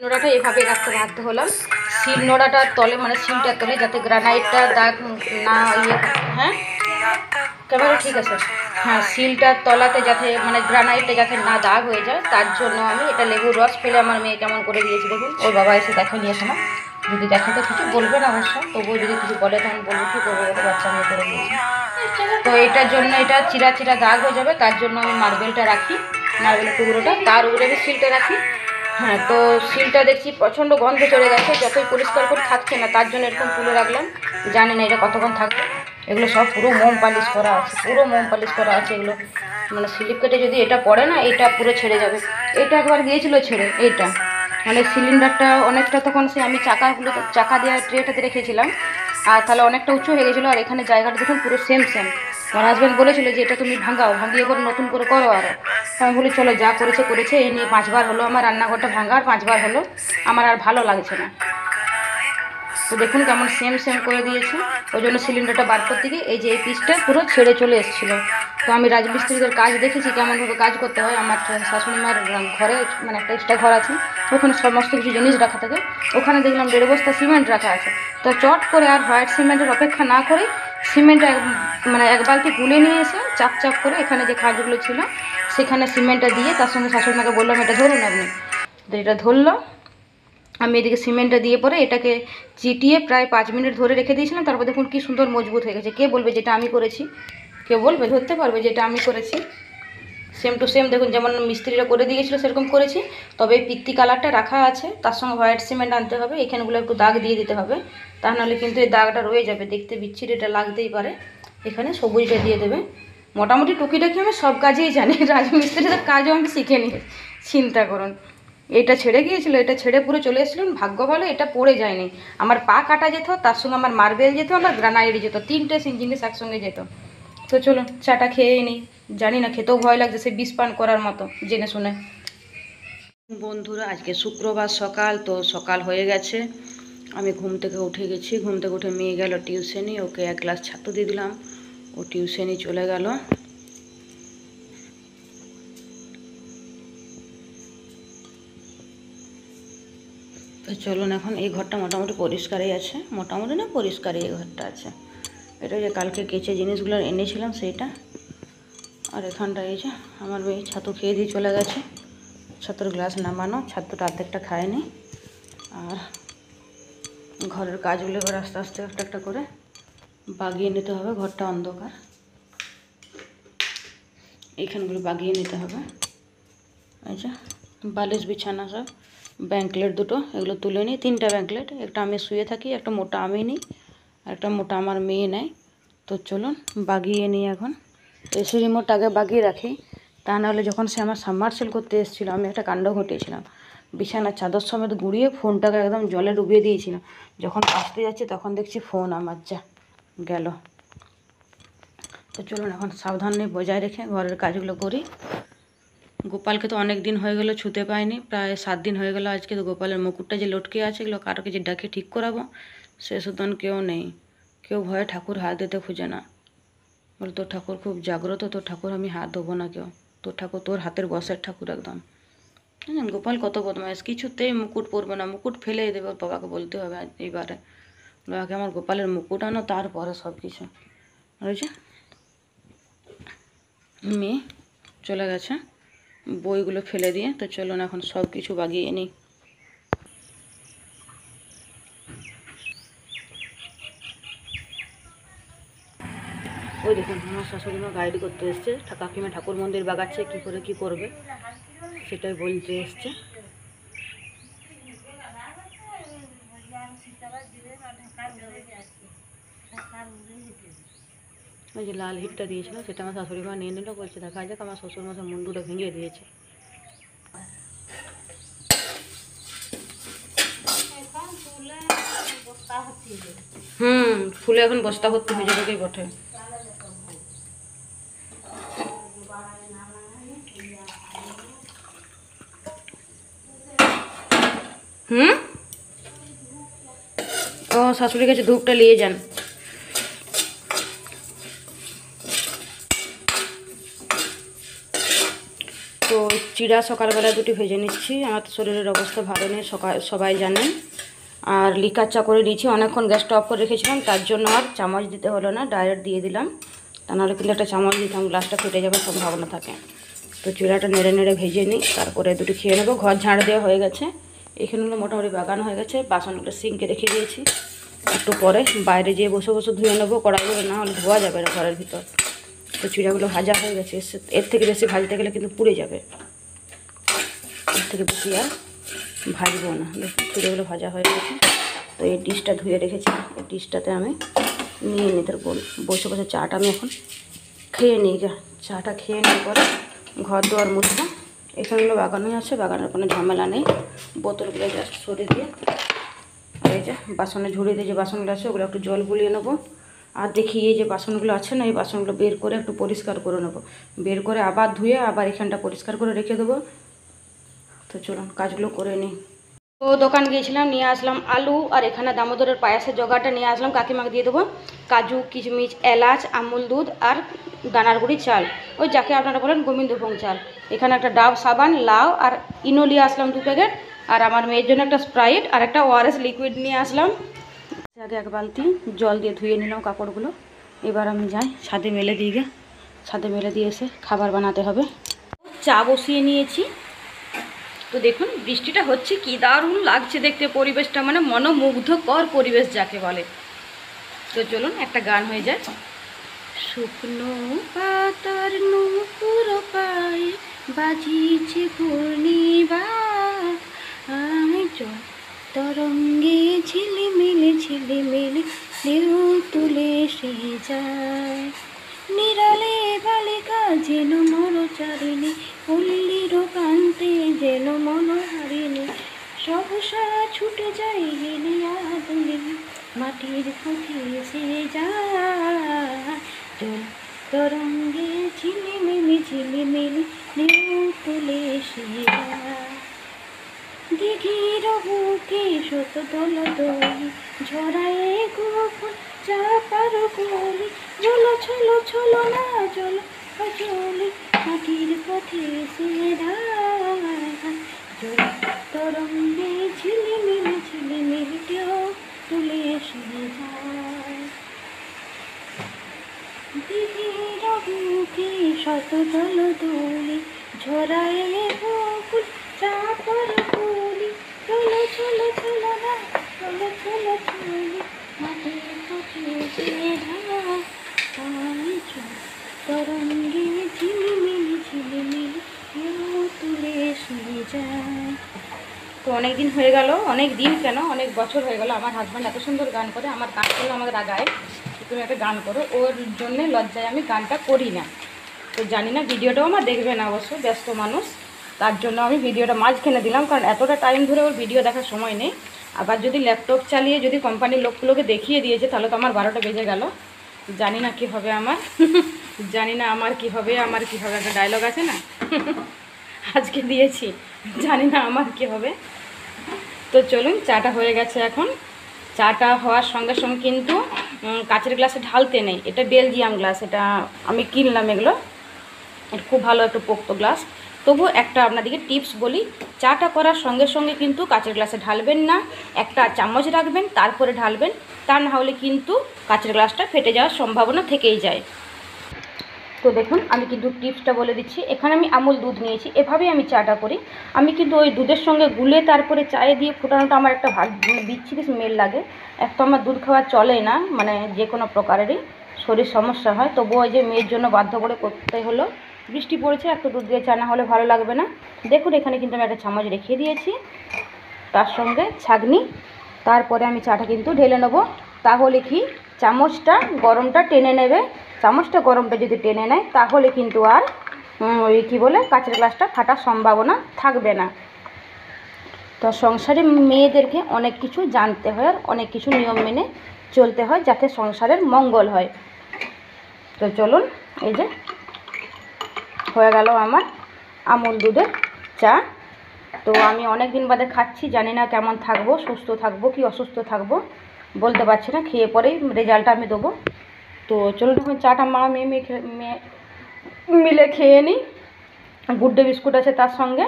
নোড়াটা এভাবে রাখতে হলাম শিল নোড়াটার তলে, মানে শিলটার তলে, যাতে গ্রানাইটটা দাগ না ইয়ে। হ্যাঁ, ক্যামেরা ঠিক আছে। হ্যাঁ, শিলটার তলাতে যাতে মানে গ্রানাইটটা যাতে না দাগ হয়ে যায়, তার জন্য আমি এটা লেবুর রস ফেলে আমার মেয়ে কেমন করে দিয়েছি দেখুন। ওর বাবা এসে দেখে নিয়েছে না, যদি দেখে তো কিছু বলবে না অবশ্য, তবুও যদি কিছু বলে তখন বলবো কী করবো, ওটা বাচ্চা মেয়ে করে দিয়েছি। তো এটার জন্য এটা চিরা চিরা দাগ হয়ে যাবে, তার জন্য আমি মার্বেলটা রাখি, মার্বেলের টুকরোটা, তার উপরে আমি শিলটা রাখি। হ্যাঁ, তো শিলটা দেখছি প্রচণ্ড গন্ধ চলে গেছে, যতই পরিষ্কার করে থাকছে না, তার জন্য এরকম তুলে রাখলাম। জানি না এটা কতক্ষণ থাকবে। এগুলো সব পুরো মোম পালিশ করা আছে, পুরো মোম পালিশ করা আছে এগুলো। মানে স্লিপ কেটে যদি এটা পড়ে না, এটা পুরো ছেড়ে যাবে। এটা একবার গিয়েছিলো ছেড়ে, এইটা মানে সিলিন্ডারটা অনেকটা, তখন সে আমি চাকা দেওয়া ট্রেটাতে রেখেছিলাম, আর তাহলে অনেকটা উঁচু হয়ে গেছিলো। আর এখানে জায়গাটা দেখুন পুরো সেম। আমার হাজব্যান্ড বলেছিল যে এটা তুমি ভাঙিয়ে করে নতুন করে করো আরও। আমি বলি চলো, যা করেছে এই নিয়ে 5বার হলো আমার রান্নাঘরটা ভাঙা, আর 5বার হলো, আমার আর ভালো লাগছে না। তো দেখুন কেমন সেম করে দিয়েছে। ওই জন্য সিলিন্ডারটা বার করতে গিয়ে এই যে এই পিসটা পুরো ছেড়ে চলে এসেছিলো। তো আমি রাজমিস্ত্রিদের কাজ দেখেছি কেমনভাবে কাজ করতে হয়। আমার শাশুড়ি মার ঘরে মানে একটা এক্সট্রা ঘর আছে, ওখানে সমস্ত কিছু জিনিস রাখা থাকে। ওখানে দেখলাম 1.5 বস্তা সিমেন্ট রাখা আছে। তো চট করে আর হোয়াইট সিমেন্টের অপেক্ষা না করে সিমেন্ট মানে 1 বালতি গুলে নিয়ে এসে চাপ করে এখানে যে কাজগুলো ছিল সেখানে সিমেন্টটা দিয়ে, তার সঙ্গে শাশুড়ি মাকে বললাম এটা ধরুন আপনি। তো এটা ধরলো। আমি এদিকে সিমেন্টটা দিয়ে পরে এটাকে চিটিয়ে প্রায় 5 মিনিট ধরে রেখে দিয়েছিলাম। তারপর দেখুন কি সুন্দর মজবুত হয়ে গেছে। কে বলবে যেটা আমি করেছি? কেউ বলবে, ধরতে পারবে যেটা আমি করেছি? সেম টু সেম দেখুন, যেমন মিস্ত্রিরা করে দিয়েছিলো সেরকম করেছি। তবে এই পিত্তি কালারটা রাখা আছে, তার সঙ্গে হোয়াইট সিমেন্ট আনতে হবে, এখানেগুলো একটু দাগ দিয়ে দিতে হবে, তা নাহলে কিন্তু এই দাগটা রয়ে যাবে, দেখতে বিচ্ছিরি এটা লাগতেই পারে। এখানে সবুজটা দিয়ে দেবে। মোটামুটি টুকিটাকি আমি সব কাজেই জানি, রাজমিস্ত্রিদের কাজও আমি শিখে নিই, চিন্তা করুন। এটা ছেড়ে গিয়েছিলো, এটা ছেড়ে পুরো চলে এসেছিলাম, ভাগ্য ভালো এটা পড়ে যায়নি। আমার পা কাটা যেত, তার সঙ্গে আমার মার্বেল যেত, আমার গ্রানাইট যেত, 3টে জিনিস একসঙ্গে যেত। তো চলুন চাটা খেয়েই নিই। জানি না, খেতেও ভয় লাগছে, সে বিষ পান করার মতো জেনে শুনে। বন্ধুরা, আজকে শুক্রবার সকাল, তো সকাল হয়ে গেছে। আমি ঘুম থেকে উঠে গেছি। ঘুম থেকে উঠে মেয়ে গেল টিউশনি, ওকে 1 গ্লাস ছাতু দিয়ে দিলাম, ও টিউশনি চলে গেল। তো চলুন, এখন এই ঘরটা মোটামুটি পরিষ্কারই আছে, মোটামুটি না পরিষ্কারই এই ঘরটা আছে। এটা যে কালকে কেচে জিনিসগুলো এনেছিলাম সেইটা। আর এখানটা এই যে আমার মেয়ে ছাতু খেয়ে দিয়ে চলে গেছে, ছাতুর গ্লাস নামানো, ছাতুটা অর্ধেকটা খায়নি। আর ঘরের কাজগুলো এবার আস্তে আস্তে একটা করে বাগিয়ে নিতে হবে। ঘরটা অন্ধকার, এইখানগুলো বাগিয়ে নিতে হবে। এই যে বালিশ বিছানা সব, ব্যাঙ্কলেট দুটো এগুলো তুলে নিই, 3টা ব্যাঙ্কলেট, একটা আমি শুয়ে থাকি, একটা মোটা আমি নিই, আর একটা মোটা আমার মেয়ে নেয়। তো চলুন বাগিয়ে নিই এখন। এসি রিমোট আগে বাগিয়ে রাখি, তা নাহলে যখন সে আমার সাবমার্সেল করতে এসেছিলো, আমি একটা কাণ্ড ঘটিয়েছিলাম। বিছানার চাদর সমেত গুঁড়িয়ে ফোনটাকে একদম জলে ডুবিয়ে দিয়েছিলাম। যখন আসতে যাচ্ছি তখন দেখছি ফোন আমার যা গেল। তো চলুন এখন সাবধানে বজায় রেখে ঘরের কাজগুলো করি। গোপালকে তো অনেক দিন হয়ে গেল ছুতে পাইনি, প্রায় 7 দিন হয়ে গেল আজকে। তো গোপালের মুকুটটা যে লটকে আছে, এগুলো কারোকে যে ডাকে ঠিক করাবো, সে সুতন কেউ নেই। কেউ ভয়ে ঠাকুর হাত দিতে খুঁজে না, বলে তোর ঠাকুর খুব জাগ্রত, তোর ঠাকুর আমি হাত দেবো না কেউ, তোর ঠাকুর তোর হাতের বসের ঠাকুর একদম। গোপাল কত বদমাইশ, কিছুতেই মুকুট পরবে না, মুকুট ফেলেই দেবে। ওর বাবাকে বলতে হবে এইবারে, বাবাকে আমার গোপালের মুকুট আনো, তারপরে সব কিছু। বুঝেছে? মেয়ে চলে গেছে বইগুলো ফেলে দিয়ে। তো চলুন এখন সব কিছু বাগিয়ে নিই। ওই দেখুন আমার শাশুড়ি মা গাইড করতে এসছে, কাকিমা ঠাকুর মন্দির বাগাচ্ছে, কী করে কী করবে সেটাই বলতে এসছে। ওই যে লাল হিটটা দিয়েছিল সেটা আমার শাশুড়ি মা নিয়ে নিল, বলছে দেখা যাক। আমার শ্বশুর মশাই মুন্ডুটা ভেঙে দিয়েছে। ফুলে এখন বস্তা ভর্তি হয়ে যাবে কি বটে। ও শাশুড়ির কাছে ধূপটা নিয়ে যান। তো চিড়া সকালবেলা দুটি ভেজে নিচ্ছি, আমার শরীরের অবস্থা ভালো নেই সবাই জানেন। আর লিকার চা করে নিয়েছি, অনেকক্ষণ গ্যাসটা অফ করে রেখেছিলাম, তার জন্য আর চামচ দিতে হলো না, ডাইরেক্ট দিয়ে দিলাম। তা নাহলে কিন্তু একটা চামচ দিতাম, গ্লাসটা ফেটে যাওয়ার সম্ভাবনা থাকে। তো চিড়াটা নেড়ে নেড়ে ভেজে নিই, তারপরে দুটো খেয়ে নেবো। ঘর ঝাড় দেওয়া হয়ে গেছে, এখানেগুলো মোটামুটি বাগান হয়ে গেছে, বাসনগুলো সিঙ্কে রেখে দিয়েছি। একটু পরে বাইরে যেয়ে বসে বসে ধুয়ে নেবো কড়াইগুলো, না হলে ধোয়া যাবে না ঘরের ভিতর। তো চিড়াগুলো ভাজা হয়ে গেছে, এর থেকে বেশি ভাজতে গেলে কিন্তু পুড়ে যাবে, এর থেকে বেশি আর ভাজবো না। চিড়াগুলো ভাজা হয়ে গেছে। তো এই ডিশটা ধুয়ে রেখেছি, এই ডিশটাতে আমি নিয়ে নিই, তার বসে বসে চাটা আমি এখন খেয়ে নিই। চাটা খেয়ে নেওয়ার পরে ঘর দুয়ার মুছবো। এখানেগুলো বাগানই আছে, বাগানের কোনো ঝামেলা নেই। বোতলগুলো জাস্ট সরিয়ে দিয়ে এই যে বাসনে ঝুড়িয়ে দিয়ে যে বাসনগুলো আছে ওগুলো একটু জল গুলিয়ে নেবো। আর দেখি এই যে বাসনগুলো আছে না, এই বাসনগুলো বের করে একটু পরিষ্কার করে নেবো, বের করে আবার ধুয়ে আবার এখানটা পরিষ্কার করে রেখে দেবো। তো চলুন কাজগুলো করে নিই। তো দোকান গিয়েছিলাম, নিয়ে আসলাম আলু, আর এখানে দামোদরের পায়াসের জোগাড়টা নিয়ে আসলাম, কাকিমাকে দিয়ে দেবো। কাজু, কিশমিশ, এলাচ, আমুল দুধ আর দানার গুঁড়ি চাল, ওই যাকে আপনারা বলেন গোবিন্দভোগ চাল। এখানে একটা ডাব সাবান, লাউ আর ইনো নিয়ে আসলাম 2 প্যাকেট। আর আমার মেয়ের জন্য একটা স্প্রাইট আর একটা ওআরএস লিকুইড নিয়ে আসলাম। আগে 1 বালতি জল দিয়ে ধুয়ে নিলাম কাপড়গুলো। এবার আমি যাই ছাদে মেলে দিয়ে গে, ছাদে মেলে দিয়ে এসে খাবার বানাতে হবে। চা বসিয়ে নিয়েছি। তো দেখুন বৃষ্টিটা হচ্ছে, কি দারুণ লাগছে দেখতে পরিবেশটা, মানে মনোমুগ্ধকর পরিবেশ যাকে বলে। তো চলুন একটা গান হয়ে যায়। শুকনো পাতার নূপুর পায়ে বাজিছে ঘূর্ণিবার, জল তরঙ্গে ঝিলিমিলি ঝিলিমিলি ঢেউ তুলে সে যায়। নিরালে বালিকা যেন মরচারিণী, পল্লীর প্রান্তে যেন মনোহারিণী, সহসা ছুটে যায় হেলিয়া দুলিয়া, মাটির পথে সে যায়। জল তরঙ্গে ঝিলিমিলি ঝিলিমিলি ঢেউ তুলে সে যায়। দিঘির বুকে শত দল দলি, ঝরায়ে গোফুল চাপার গলি, জল ছলো ছলো না জল জলি, মাটির পথে সে যায়। জল তরঙ্গে ঝিলিমিলি ঝিলিমিলি ঢেউ তুলে সে যায়। দিঘির বুকে শত দল দলি, ঝরায়ে গোফুল চাপার গলি, চলো চলো চলো না চলো চলো চলি, মাটির পথে সে যায়। তরঙ্গে ঝিলিমিলি ঝিলিমিলি ঢেউ তুলে সে যায়। তো অনেক দিন হয়ে গেল, অনেক দিন কেন অনেক বছর হয়ে গেল আমার হাজব্যান্ড এত সুন্দর গান করে, আমার গান করলে আমাকে রাগায়, তুমি একটা গান করো, ওর জন্যে লজ্জায় আমি গানটা করি না। তো জানি না ভিডিওটাও আমার দেখবে না, অবশ্য ব্যস্ত মানুষ, তার জন্য আমি ভিডিওটা মাঝখানে দিলাম, কারণ এতটা টাইম ধরে ওর ভিডিও দেখার সময় নেই। আবার যদি ল্যাপটপ চালিয়ে যদি কোম্পানির লোকগুলোকে দেখিয়ে দিয়েছে তাহলে তো আমার 12টা বেজে গেল। জানি না কি হবে আমার জানি না আমার কি হবে, আমার কি হবে, একটা ডায়লগ আছে না আজকে দিয়েছি, জানি না আমার কি হবে। তো চলুন চাটা হয়ে গেছে এখন। চাটা হওয়ার সঙ্গে সঙ্গে কিন্তু কাচের গ্লাসে ঢালতে নেই, এটা বেলজিয়াম গ্লাস, এটা আমি কিনলাম, এগুলো এটা খুব ভালো একটা পোক্ত গ্লাস। তবু একটা আপনাদেরকে টিপস বলি, চাটা করার সঙ্গে সঙ্গে কিন্তু কাচের গ্লাসে ঢালবেন না, একটা চামচ রাখবেন তারপরে ঢালবেন, তা না হলে কিন্তু কাচের গ্লাসটা ফেটে যাওয়ার সম্ভাবনা থেকেই যায়। তো দেখুন আমি কিন্তু টিপসটা বলে দিচ্ছি। এখানে আমি আমুল দুধ নিয়েছি, এভাবেই আমি চাটা করি। আমি কিন্তু ওই দুধের সঙ্গে গুলে তারপরে চায়ে দিয়ে ফোটানোটা আমার একটা বিচ্ছিরি স্মেল লাগে। এক তো আমার দুধ খাওয়া চলে না, মানে যে কোনো প্রকারেরই শরীর সমস্যা হয়, তবুও ওই যে মেয়ের জন্য বাধ্য করে করতে হলো। বৃষ্টি পড়েছে, একটু দুধ দিয়ে চা না হলে ভালো লাগবে না। দেখুন এখানে কিন্তু আমি একটা চামচ রেখে দিয়েছি, তার সঙ্গে ছাঁকনি, তারপরে আমি চাটা কিন্তু ঢেলে নেবো। তাহলে কি চামচটা গরমটা টেনে নেবে, চামচটা গরমটা যদি টেনে নেয় তাহলে কিন্তু আর ওই কী বলে কাচের গ্লাসটা ফাটার সম্ভাবনা থাকবে না। তো সংসারে মেয়েদেরকে অনেক কিছু জানতে হয় আর অনেক কিছু নিয়ম মেনে চলতে হয় যাতে সংসারের মঙ্গল হয়। তো চলুন এই যে হয়ে গেল আমার আমুল দুধের চা। তো আমি অনেক দিন বাদে খাচ্ছি, জানি না কেমন থাকবো, সুস্থ থাকবো কি অসুস্থ থাকবো বলতে পারছি না, খেয়ে পরেই রেজাল্টটা আমি দেবো। তো চলুন এখন চাটা মা মেয়ে মিলে খেয়ে নিই। গুড ডে বিস্কুট আছে তার সঙ্গে,